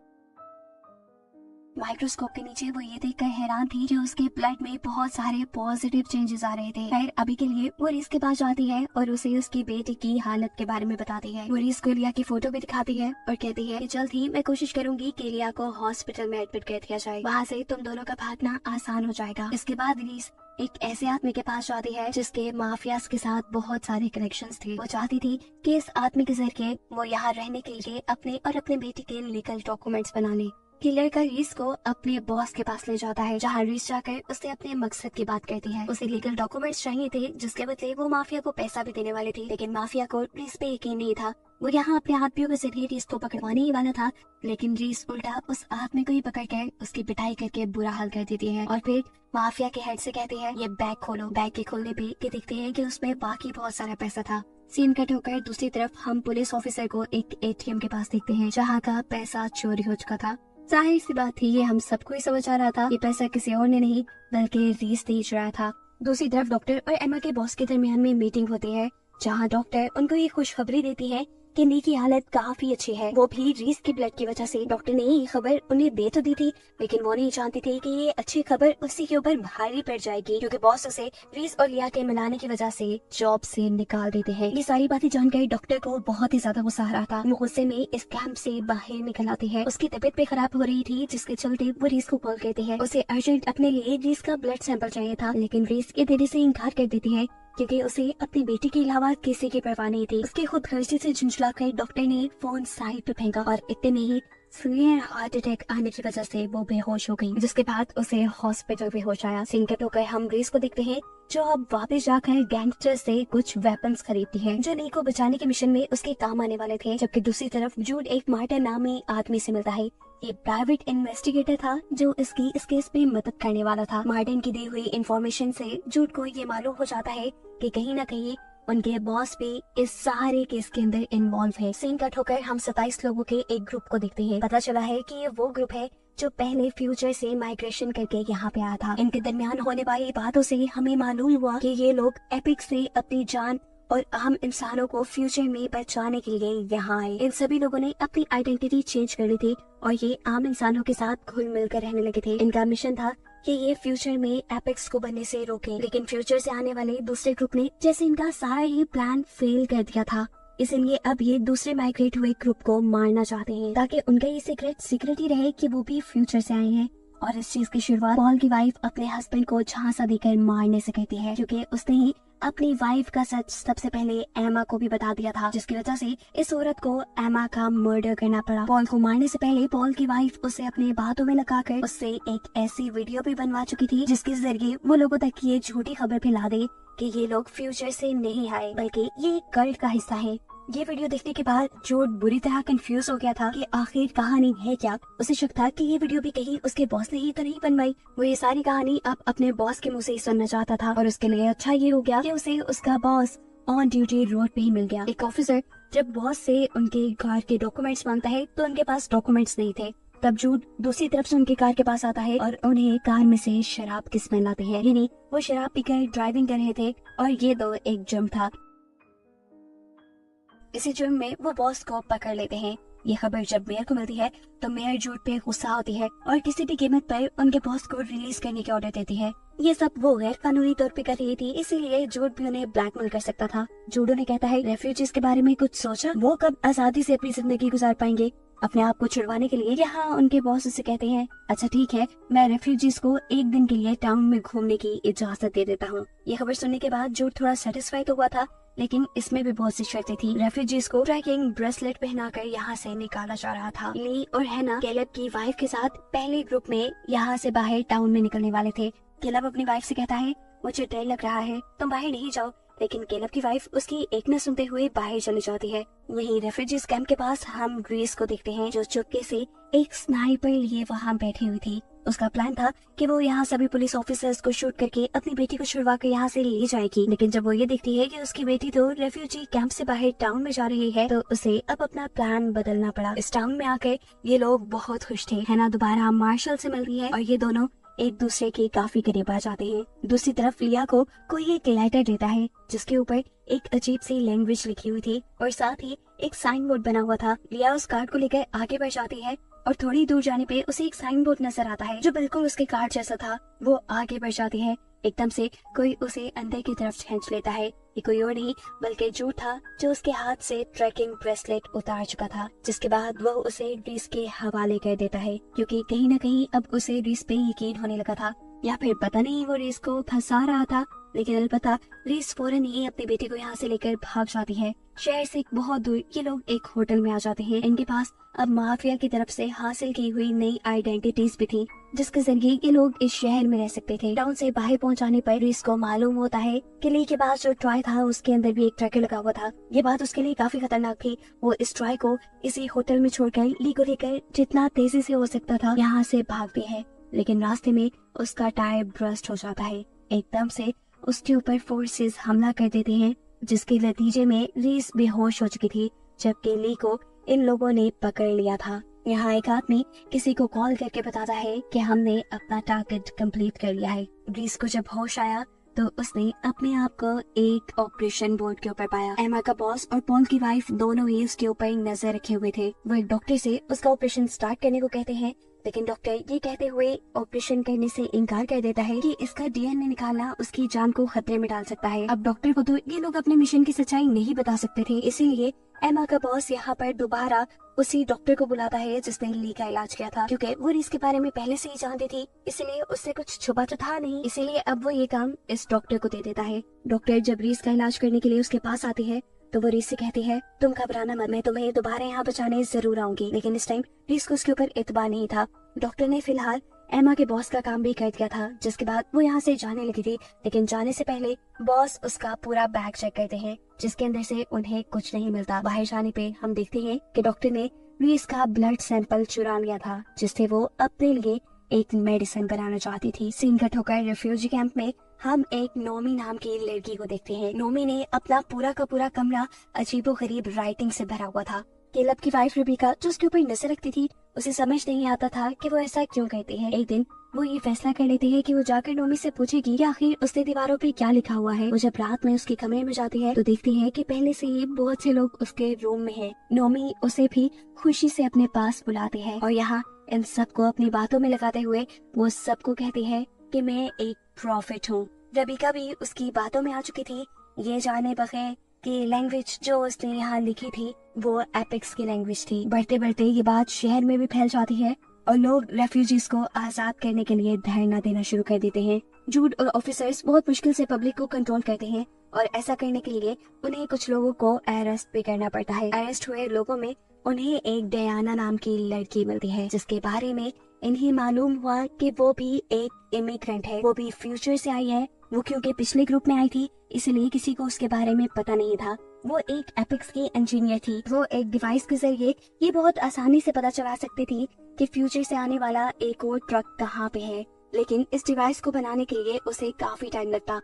माइक्रोस्कोप के नीचे वो ये देखकर हैरान थी कि उसके ब्लड में बहुत सारे पॉजिटिव चेंजेस आ रहे थे। खैर अभी के लिए वो रीस के पास जाती है और उसे उसकी बेटी की हालत के बारे में बताती है। वो रीस को लिया की फोटो भी दिखाती है और कहती है कि जल्द ही मैं कोशिश करूंगी कि लिया को हॉस्पिटल में एडमिट कर दिया जाए, वहाँ से तुम दोनों का भागना आसान हो जाएगा। इसके बाद रीस एक ऐसे आदमी के पास जाती है जिसके माफियाज के साथ बहुत सारे कनेक्शंस थे। वो चाहती थी कि इस आदमी के जरिए वो यहाँ रहने के लिए अपने और अपने बेटी के लीगल डॉक्यूमेंट्स बना ले। किलर का रीस को अपने बॉस के पास ले जाता है, जहाँ रीस जाकर उससे अपने मकसद की बात करती है। उसे लीगल डॉक्यूमेंट्स चाहिए थे जिसके बदले वो माफिया को पैसा भी देने वाले थे, लेकिन माफिया को रीस पे यकीन नहीं था। वो यहाँ अपने आदमियों के जरिए रीस को पकड़वाने ही वाला था, लेकिन रीस उल्टा उस आदमी को ही पकड़ कर उसकी पिटाई करके बुरा हाल कर देती है और फिर माफिया के हेड से कहती है ये बैग खोलो। बैग के खोलने पे ये देखते हैं कि उसमें बाकी बहुत सारा पैसा था। सीन कट होकर दूसरी तरफ हम पुलिस ऑफिसर को एक एटीएम के पास देखते हैं जहाँ का पैसा चोरी हो चुका था। जाहिर सी बात थी ये हम सबको ही समझ आ रहा था, ये पैसा किसी और ने नहीं बल्कि रीस बेच रहा था। दूसरी तरफ डॉक्टर और एमा के बॉस के दरमियान में मीटिंग होती है, जहां डॉक्टर उनको ये खुशखबरी देती है कि ली की हालत काफी अच्छी है, वो भी रीस की ब्लड की वजह से। डॉक्टर ने ये खबर उन्हें दे तो दी थी, लेकिन वो नहीं जानती थी कि ये अच्छी खबर उसी के ऊपर भारी पड़ जाएगी, क्योंकि बॉस उसे रीस और लिया के मिलाने की वजह से जॉब से निकाल देते हैं। ये सारी बातें जानकर डॉक्टर को बहुत ही ज्यादा गुस्सा आ रहा था। वो गुस्से में इस कैंप से बाहर निकल आती है। उसकी तबीयत भी खराब हो रही थी, जिसके चलते वो रीस को कॉल करती है। उसे अर्जेंट अपने लिए रीस का ब्लड सैंपल चाहिए था, लेकिन रीस ये देने से इनकार कर देती है क्योंकि उसे अपनी बेटी के अलावा किसी की परवाह नहीं थी। उसके खुद खर्चे से झुंझलाकर डॉक्टर ने फोन साइड पे फेंका और इतने में ही सीवियर हार्ट अटैक आने की वजह से वो बेहोश हो गई, जिसके बाद उसे हॉस्पिटल बेहोश आया। सिंकट होकर हम रीस को देखते हैं जो अब वापस जाकर गैंगस्टर से कुछ वेपन्स खरीदती है जो ली को बचाने के मिशन में उसके काम आने वाले थे। जबकि दूसरी तरफ जूड एक मार्टिन नामी आदमी से मिलता है। ये प्राइवेट इन्वेस्टिगेटर था जो इसकी इस केस में मदद करने वाला था। मार्टिन की दी हुई इंफॉर्मेशन से जूड को ये मालूम हो जाता है कि कहीं न कहीं उनके बॉस भी इस सारे केस के अंदर इन्वॉल्व है। सीन कट होकर हम 27 लोगों के एक ग्रुप को देखते हैं। पता चला है कि ये वो ग्रुप है जो पहले फ्यूचर से माइग्रेशन करके यहाँ पे आया था। इनके दरमियान होने वाली बातों से हमें मालूम हुआ कि ये लोग एपिक से अपनी जान और आम इंसानों को फ्यूचर में बचाने के लिए यहाँ आए। इन सभी लोगों ने अपनी आइडेंटिटी चेंज कर ली थी और ये आम इंसानों के साथ घुल मिल कर रहने लगे थे। इनका मिशन था कि ये फ्यूचर में एपिक्स को बनने से रोके, लेकिन फ्यूचर से आने वाले दूसरे ग्रुप ने जैसे इनका सारा ही प्लान फेल कर दिया था, इसलिए अब ये दूसरे माइग्रेट हुए ग्रुप को मारना चाहते हैं ताकि उनका ये सीक्रेट ही रहे कि वो भी फ्यूचर से आए हैं। और इस चीज की शुरुआत पॉल की वाइफ अपने हस्बैंड को झांसा देकर मारने से कहती है, क्योंकि उसने ही अपनी वाइफ का सच सबसे पहले एमा को भी बता दिया था, जिसकी वजह से इस औरत को एमा का मर्डर करना पड़ा। पॉल को मारने से पहले पॉल की वाइफ उसे अपने बातों में लगाकर उससे एक ऐसी वीडियो भी बनवा चुकी थी जिसके जरिए वो लोगों तक ये झूठी खबर फैला दे कि ये लोग फ्यूचर से नहीं आए बल्कि ये एक कल्ट का हिस्सा है। ये वीडियो देखने के बाद जूड बुरी तरह कंफ्यूज हो गया था कि आखिर कहानी है क्या। उसे शक था कि ये वीडियो भी कहीं उसके बॉस ने ही तो नहीं बनवाई। वो ये सारी कहानी अब अपने बॉस के मुंह से ही सुनना चाहता था और उसके लिए अच्छा ये हो गया कि उसे उसका बॉस ऑन ड्यूटी रोड पे ही मिल गया। एक ऑफिसर जब बॉस से उनके कार के डॉक्यूमेंट्स मांगता है तो उनके पास डॉक्यूमेंट्स नहीं थे। तब जूड दूसरी तरफ से उनके कार के पास आता है और उन्हें कार में से शराब की स्मेल आती है, यानी वो शराब पीकर ड्राइविंग कर रहे थे और ये दो एक जुर्म था। इसी जुर्म में वो बॉस को पकड़ लेते हैं। ये खबर जब मेयर को मिलती है तो मेयर जूड पे गुस्सा होती है और किसी भी कीमत पर उनके बॉस को रिलीज करने के ऑर्डर देती है। ये सब वो गैर कानूनी तौर पे कर रही थी, इसीलिए जूड भी उन्हें ब्लैकमेल कर सकता था। जूड उन्हें कहता है रेफ्यूजीज के बारे में कुछ सोचा, वो कब आजादी से अपनी जिंदगी गुजार पाएंगे। अपने आप को छुड़वाने के लिए यहाँ उनके बॉस उसे कहते हैं अच्छा ठीक है, मैं रेफ्यूजीज को एक दिन के लिए टाउन में घूमने की इजाजत दे देता हूँ। ये खबर सुनने के बाद जूड थोड़ा सेटिस्फाई तो हुआ था, लेकिन इसमें भी बहुत सी शर्तें थी। रेफ्यूजीज को ट्रैकिंग ब्रेसलेट पहनाकर यहाँ से निकाला जा रहा था। ली और हैना कैलेब की वाइफ के साथ पहले ग्रुप में यहाँ से बाहर टाउन में निकलने वाले थे। कैलेब अपनी वाइफ से कहता है मुझे डर लग रहा है, तुम बाहर नहीं जाओ, लेकिन कैलेब की वाइफ उसकी एक न सुनते हुए बाहर चली जाती है। वहीं रेफ्यूजीज कैंप के पास हम ग्रेस को देखते हैं जो चुपके से एक स्नाइपर लिए वहाँ बैठी हुई थी। उसका प्लान था कि वो यहाँ सभी पुलिस ऑफिसर्स को शूट करके अपनी बेटी को छुड़वा कर यहाँ से ले जाएगी, लेकिन जब वो ये देखती है कि उसकी बेटी तो रेफ्यूजी कैंप से बाहर टाउन में जा रही है तो उसे अब अपना प्लान बदलना पड़ा। इस टाउन में आकर ये लोग बहुत खुश थे। हैना दोबारा मार्शल से मिलती है और ये दोनों एक दूसरे के काफी करीब आ जाते हैं। दूसरी तरफ लिया को कोई एक लेटर देता है जिसके ऊपर एक अजीब सी लैंग्वेज लिखी हुई थी और साथ ही एक साइन बोर्ड बना हुआ था। लिया उस कार्ड को लेकर आगे बढ़ जाती है और थोड़ी दूर जाने पे उसे एक साइन बोर्ड नजर आता है जो बिल्कुल उसके कार्ड जैसा था। वो आगे बढ़ जाती है, एकदम से कोई उसे अंदर की तरफ खींच लेता है। ये कोई और नहीं बल्कि जूड था जो उसके हाथ से ट्रैकिंग ब्रेसलेट उतार चुका था, जिसके बाद वो उसे रीस के हवाले कर देता है क्योंकि कहीं न कहीं अब उसे रीस पे यकीन होने लगा था, या फिर पता नहीं वो रीस को फंसा रहा था। लेकिन अलबत्ता रीस फौरन ही अपनी बेटी को यहाँ से लेकर भाग जाती है। शहर से बहुत दूर ये लोग एक होटल में आ जाते हैं। इनके पास अब माफिया की तरफ से हासिल की हुई नई आइडेंटिटीज भी थी जिसके जरिए ये लोग इस शहर में रह सकते थे। टाउन से बाहर पहुंचाने पर रीस को मालूम होता है कि ली के पास जो ट्रॉय था उसके अंदर भी एक ट्रैकर लगा हुआ था। ये बात उसके लिए काफी खतरनाक थी। वो इस ट्रॉय को इसी होटल में छोड़कर ली को लेकर जितना तेजी से हो सकता था यहाँ से भागती है, लेकिन रास्ते में उसका टायर ब्रस्ट हो जाता है। एकदम से उसके ऊपर फोर्सेस हमला कर देते हैं जिसके नतीजे में रीस बेहोश हो चुकी थी, जबकि ली को इन लोगों ने पकड़ लिया था। यहाँ एक आदमी किसी को कॉल करके बताता है कि हमने अपना टारगेट कंप्लीट कर लिया है। रीस को जब होश आया तो उसने अपने आप को एक ऑपरेशन बोर्ड के ऊपर पाया। एमा का बॉस और पॉल की वाइफ दोनों ही उसके ऊपर नजर रखे हुए थे। वो एक डॉक्टर से उसका ऑपरेशन स्टार्ट करने को कहते हैं, लेकिन डॉक्टर ये कहते हुए ऑपरेशन करने से इनकार कर देता है कि इसका डीएनए निकालना उसकी जान को खतरे में डाल सकता है। अब डॉक्टर को तो ये लोग अपने मिशन की सच्चाई नहीं बता सकते थे, इसीलिए एमा का बॉस यहाँ पर दोबारा उसी डॉक्टर को बुलाता है जिसने ली का इलाज किया था, क्योंकि वो रीस के बारे में पहले से ही जानती थी, इसलिए उससे कुछ छुपा तो था नहीं, इसीलिए अब वो ये काम इस डॉक्टर को दे देता है। डॉक्टर जब रीस का इलाज करने के लिए उसके पास आती है तो वो रीस से कहती है तुम घबराना मत, मैं तुम्हें दोबारा यहाँ बचाने जरूर आऊंगी। लेकिन इस टाइम रीस को उसके ऊपर इतबार नहीं था। डॉक्टर ने फिलहाल एमा के बॉस का काम भी कर दिया था, जिसके बाद वो यहाँ से जाने लगी थी, लेकिन जाने से पहले बॉस उसका पूरा बैग चेक करते हैं जिसके अंदर से उन्हें कुछ नहीं मिलता। बाहर जाने पे हम देखते हैं कि डॉक्टर ने रीस का ब्लड सैंपल चुरा लिया था जिससे वो अपने लिए एक मेडिसिन बनाना चाहती थी। सीन कट होकर रेफ्यूजी कैंप में हम एक नोमी नाम की लड़की को देखते हैं। नोमी ने अपना पूरा का पूरा कमरा अजीबोगरीब राइटिंग से भरा हुआ था। कैलेब की वाइफ रुबिका जो उसके ऊपर नजर रखती थी, उसे समझ नहीं आता था कि वो ऐसा क्यों कहते हैं। एक दिन वो ये फैसला कर लेती है कि वो जाकर नोमी से पूछेगी कि आखिर उसने दीवारों पे क्या लिखा हुआ है। वो जब रात में उसके कमरे में जाती है तो देखती है कि पहले से ही बहुत से लोग उसके रूम में हैं। नोमी उसे भी खुशी से अपने पास बुलाती है और यहाँ इन सबको अपनी बातों में लगाते हुए वो सबको कहती है कि मैं एक प्रॉफिट हूँ। रबिका भी उसकी बातों में आ चुकी थी, ये जाने बगैर कि लैंग्वेज जो उसने यहाँ लिखी थी वो एपिक्स की लैंग्वेज थी। बढ़ते बढ़ते ये बात शहर में भी फैल जाती है और लोग रेफ्यूजीज को आजाद करने के लिए धरना देना शुरू कर देते हैं। जूड और ऑफिसर्स बहुत मुश्किल से पब्लिक को कंट्रोल करते हैं और ऐसा करने के लिए उन्हें कुछ लोगों को अरेस्ट भी करना पड़ता है। अरेस्ट हुए लोगों में उन्हें एक डयाना नाम की लड़की मिलती है जिसके बारे में इन्हें मालूम हुआ कि वो भी एक इमिग्रेंट है, वो भी फ्यूचर से आई है। वो क्योंकि पिछले ग्रुप में आई थी इसलिए किसी को उसके बारे में पता नहीं था। वो एक एपिक्स की इंजीनियर थी। वो एक डिवाइस के जरिए ये बहुत आसानी से पता चला सकती थी कि फ्यूचर से आने वाला एक और ट्रक कहाँ पे है, लेकिन इस डिवाइस को बनाने के लिए उसे काफी टाइम लगता।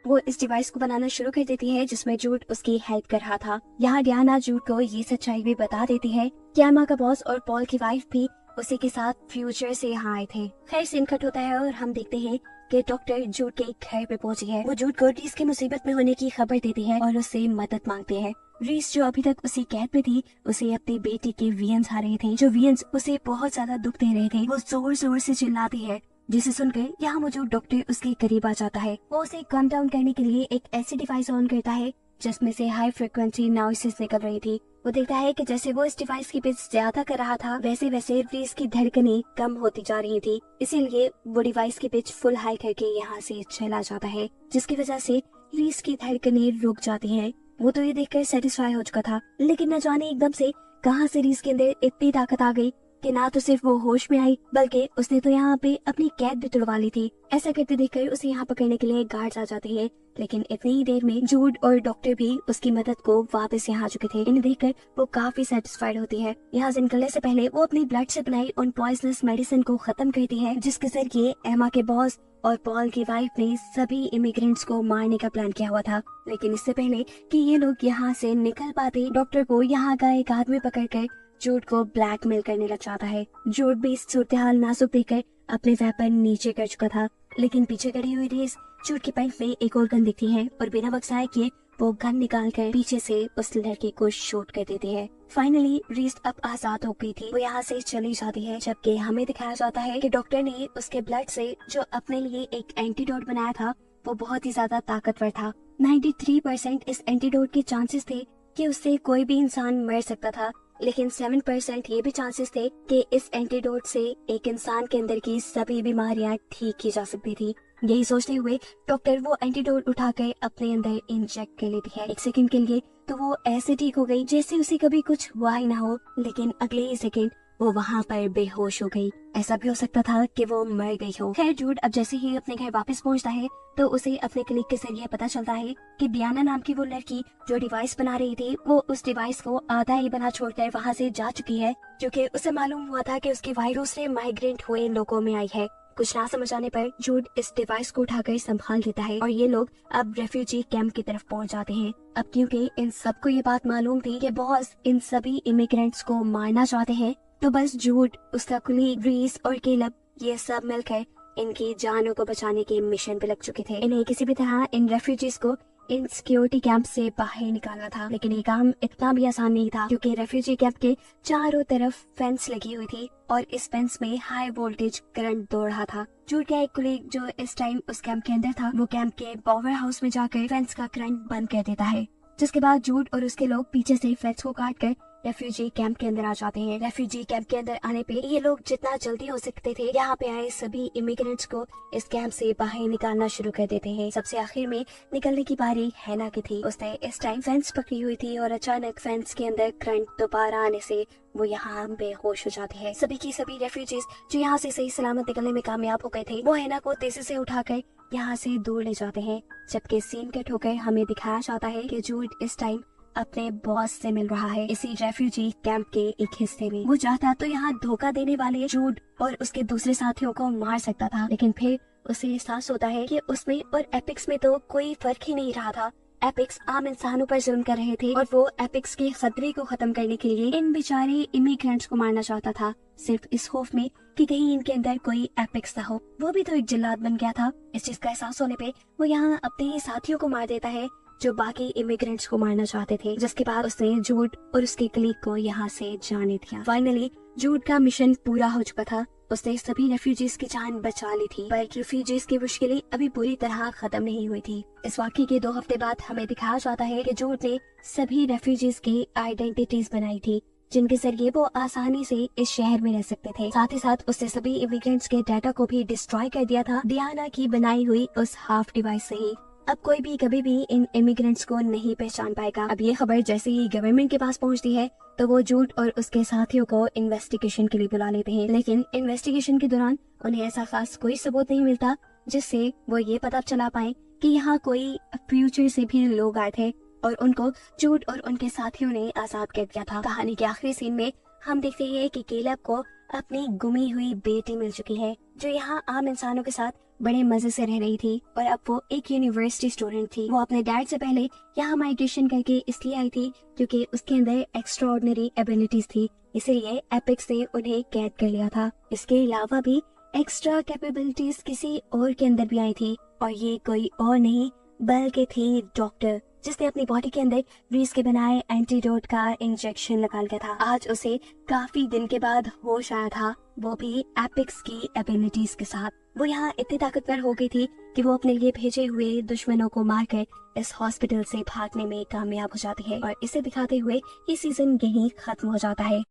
वो इस डिवाइस को बनाना शुरू कर देती है जिसमें जूड उसकी हेल्प कर रहा था। यहाँ डियाना जूड को ये सच्चाई भी बता देती है कि एमा का बॉस और पॉल की वाइफ भी उसी के साथ फ्यूचर से यहाँ आए थे। खैर सीन कट होता है और हम देखते हैं कि डॉक्टर जूड के घर पे पहुंची है। वो जूड को रीस की मुसीबत में होने की खबर देती है और उससे मदद मांगती है। रीस जो अभी तक उसी कैद में थी, उसे अपनी बेटी के वियंस आ रहे थे। जो वियंस उसे बहुत ज्यादा दुख दे रहे थे। वो जोर जोर से चिल्लाती है, जिसे सुनकर यहाँ मौजूद डॉक्टर उसके करीब आ जाता है। वो उसे कम डाउन करने के लिए एक ऐसी डिवाइस ऑन करता है जिसमें से हाई फ्रिक्वेंसी नॉइसेस निकल रही थी। वो देखता है कि जैसे वो इस डिवाइस की पिच ज्यादा कर रहा था, वैसे वैसे रीस की धड़कनें कम होती जा रही थी। इसीलिए वो डिवाइस की पिच फुल हाई करके यहाँ से चला जाता है, जिसकी वजह से रीस की धड़कनें रुक जाती हैं। वो तो ये देखकर सेटिस्फाई हो चुका था, लेकिन न जाने एकदम से कहां से रीस के अंदर इतनी ताकत आ गई कि ना तो सिर्फ वो होश में आई, बल्कि उसने तो यहाँ पे अपनी कैद भी तुड़वा ली थी। ऐसा करते देखकर उसे यहाँ पकड़ने के लिए गार्ड्स आ जाते हैं, लेकिन इतनी ही देर में जूड और डॉक्टर भी उसकी मदद को वापस यहाँ आ चुके थे। इन्हें देखकर वो काफी सेटिस्फाइड होती है। यहाँ से निकलने से पहले वो अपनी ब्लड से बनाई उन पॉइजनस मेडिसिन को खत्म करती है, जिसके जरिए एमा के बॉस और पॉल की वाइफ ने सभी इमिग्रेंट्स को मारने का प्लान किया हुआ था। लेकिन इससे पहले कि ये लोग यहाँ से निकल पाते, डॉक्टर को यहाँ का एक आदमी पकड़कर जूड को ब्लैकमेल करने लग जाता है। जूड भी इस सूरत हाल नाजुक देखकर अपने वेपन नीचे कर चुका था, लेकिन पीछे खड़ी हुई रीस जूड की पैंट में एक और गन दिखती है और बिना बक्साए किए वो गन निकाल कर पीछे से उस लड़के को शूट कर देती है। फाइनली रीस अब आजाद हो गई थी। वो यहाँ से चली जाती है, जबकि हमें दिखाया जाता है कि डॉक्टर ने उसके ब्लड से जो अपने लिए एक एंटीडोट बनाया था, वो बहुत ही ज्यादा ताकतवर था। 93% इस एंटीडोट के चांसेस थे कि उससे कोई भी इंसान मर सकता था, लेकिन 7% ये भी चांसेस थे कि इस एंटीडोट से एक इंसान के अंदर की सभी बीमारियां ठीक की जा सकती थी। यही सोचते हुए डॉक्टर वो एंटीडोट उठाकर अपने अंदर इंजेक्ट कर लेती है। एक सेकंड के लिए तो वो ऐसे ठीक हो गई जैसे उसे कभी कुछ हुआ ही ना हो, लेकिन अगले ही सेकंड वो वहाँ पर बेहोश हो गई। ऐसा भी हो सकता था कि वो मर गई हो। खैर जूड अब जैसे ही अपने घर वापस पहुँचता है तो उसे अपने क्लिक के जरिए पता चलता है कि डियाना नाम की वो लड़की जो डिवाइस बना रही थी, वो उस डिवाइस को आधा ही बना छोड़कर वहाँ से जा चुकी है, क्योंकि उसे मालूम हुआ था कि उसकी वायरस से माइग्रेंट हुए लोगों में आई है। कुछ ना समझ आने पर जूड इस डिवाइस को उठाकर संभाल लेता है और ये लोग अब रेफ्यूजी कैंप की तरफ पहुंच जाते हैं। अब क्योंकि इन सबको ये बात मालूम थी कि बॉस इन सभी इमिग्रेंट्स को मारना चाहते हैं, तो बस जूड, उसका कुलीग रीस और केलब ये सब मिलकर इनकी जानों को बचाने के मिशन पे लग चुके थे। इन्हें किसी भी तरह इन रेफ्यूजीज को इन सिक्योरिटी कैंप से बाहर निकालना था, लेकिन ये काम इतना भी आसान नहीं था, क्योंकि रेफ्यूजी कैंप के चारों तरफ फेंस लगी हुई थी और इस फेंस में हाई वोल्टेज करंट दौड़ रहा था। जूड का एक कुलीग जो इस टाइम उस कैंप के अंदर था, वो कैंप के पावर हाउस में जाकर फेंस का करंट बंद कर देता है, जिसके बाद जूड और उसके लोग पीछे से फेंस को काट कर रेफ्यूजी कैंप के अंदर आ जाते हैं। रेफ्यूजी कैंप के अंदर आने पे ये लोग जितना जल्दी हो सकते थे यहाँ पे आए सभी इमिग्रेंट्स को इस कैंप से बाहर निकालना शुरू कर देते हैं। सबसे आखिर में निकलने की बारी हैना की थी। उसने इस टाइम फेंस पकड़ी हुई थी और अचानक फेंस के अंदर करंट दोबारा आने से वो यहाँ बेहोश हो जाती है। सभी की सभी रेफ्यूजीज जो यहाँ से सही सलामत निकलने में कामयाब हो गए थे, वो हैना को तेजी से उठाकर यहाँ से दूर ले जाते हैं, जबकि सीन कट होकर हमें दिखाया जाता है कि जूड इस टाइम अपने बॉस से मिल रहा है इसी रेफ्यूजी कैंप के एक हिस्से में। वो चाहता तो यहाँ धोखा देने वाले जूड और उसके दूसरे साथियों को मार सकता था, लेकिन फिर उसे एहसास होता है कि उसमें और एपिक्स में तो कोई फर्क ही नहीं रहा था। एपिक्स आम इंसानों पर जुल्म कर रहे थे और वो एपिक्स के खतरे को खत्म करने के लिए इन बेचारे इमिग्रेंट्स को मारना चाहता था, सिर्फ इस खौफ में कि कहीं इनके अंदर कोई एपिक्स ना हो। वो भी तो एक जिल्लाद बन गया था। इस चीज का एहसास होने पे वो यहाँ अपने ही साथियों को मार देता है जो बाकी इमिग्रेंट्स को मारना चाहते थे, जिसके बाद उसने जूड और उसके कलीग को यहाँ से जाने दिया। फाइनली जूड का मिशन पूरा हो चुका था। उसने सभी रेफ्यूजीज की जान बचा ली थी, पर रेफ्यूजीज की मुश्किलें अभी पूरी तरह खत्म नहीं हुई थी। इस वाकये के 2 हफ्ते बाद हमें दिखाया जाता है कि जूड ने सभी रेफ्यूजीज की आइडेंटिटीज बनाई थी, जिनके जरिए वो आसानी से इस शहर में रह सकते थे। साथ ही साथ उसने सभी इमिग्रेंट्स के डाटा को भी डिस्ट्रॉय कर दिया था, डियाना की बनाई हुई उस हाफ डिवाइस से ही। अब कोई भी कभी भी इन इमिग्रेंट्स को नहीं पहचान पाएगा। अब ये खबर जैसे ही गवर्नमेंट के पास पहुंचती है तो वो जूड और उसके साथियों को इन्वेस्टिगेशन के लिए बुला लेते हैं, लेकिन इन्वेस्टिगेशन के दौरान उन्हें ऐसा खास कोई सबूत नहीं मिलता जिससे वो ये पता चला पाए कि यहाँ कोई फ्यूचर से भी लोग आए थे और उनको जूड और उनके साथियों ने आजाद कर दिया था। कहानी के आखिरी सीन में हम देखते हैं कि केलब को अपनी गुमी हुई बेटी मिल चुकी है, जो यहाँ आम इंसानों के साथ बड़े मजे से रह रही थी और अब वो एक यूनिवर्सिटी स्टूडेंट थी। वो अपने डैड से पहले यहाँ माइग्रेशन करके इसलिए आई थी क्योंकि उसके अंदर एक्स्ट्राऑर्डिनरी एबिलिटीज थी, इसीलिए एपिक्स ने उन्हें कैद कर लिया था। इसके अलावा भी एक्स्ट्रा कैपेबिलिटीज किसी और के अंदर भी आई थी और ये कोई और नहीं बल्कि थी डॉक्टर जिसने अपनी बॉडी के अंदर रीस के बनाए एंटीडोट का इंजेक्शन लगा लिया था। आज उसे काफी दिन के बाद होश आया था, वो भी एपिक्स की एबिलिटीज के साथ। वो यहाँ इतनी ताकतवर हो गई थी कि वो अपने लिए भेजे हुए दुश्मनों को मारकर इस हॉस्पिटल से भागने में कामयाब हो जाती है। और इसे दिखाते हुए ये सीजन यहीं खत्म हो जाता है।